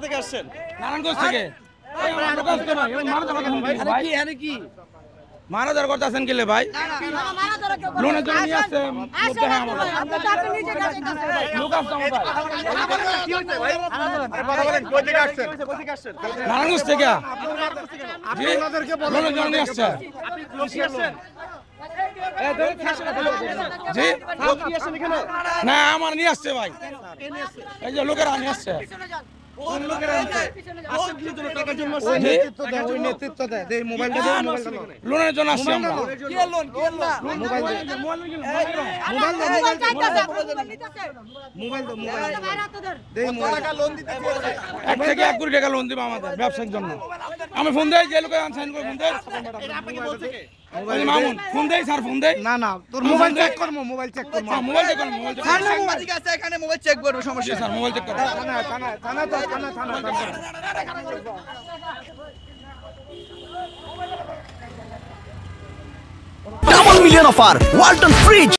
থেকে আসছেন? নারায়ণগঞ্জ থেকে। মারাদার কথা আছেন কিলে ভাই? লোনের জন্য নিয়ে আসছে নারায়ণগঞ্জ থেকে লোনের জন্য নিয়ে আসছে। জি না আমার নিয়ে আসছে ভাই, এই যে লোকেরা নিয়ে আসছে। লোনের জন্য আসছি আমরা। এক থেকে 1 কোটি টাকা লোন দিব আমাদের ব্যবসার জন্য। আমি ফোন দেই, যে লোকে আনসাইন করে ফোন দেই, মামুন ফোন দেই, স্যার ফোন দেই। না না তোর মোবাইল চেক করব, মোবাইল চেক করব, মোবাইল চেক করব, মোবাইল চেক করব। সাংবাদিক আছে এখানে, মোবাইল চেক করবে, সমস্যা স্যার মোবাইল চেক করব। থানা double million offer Walton fridge.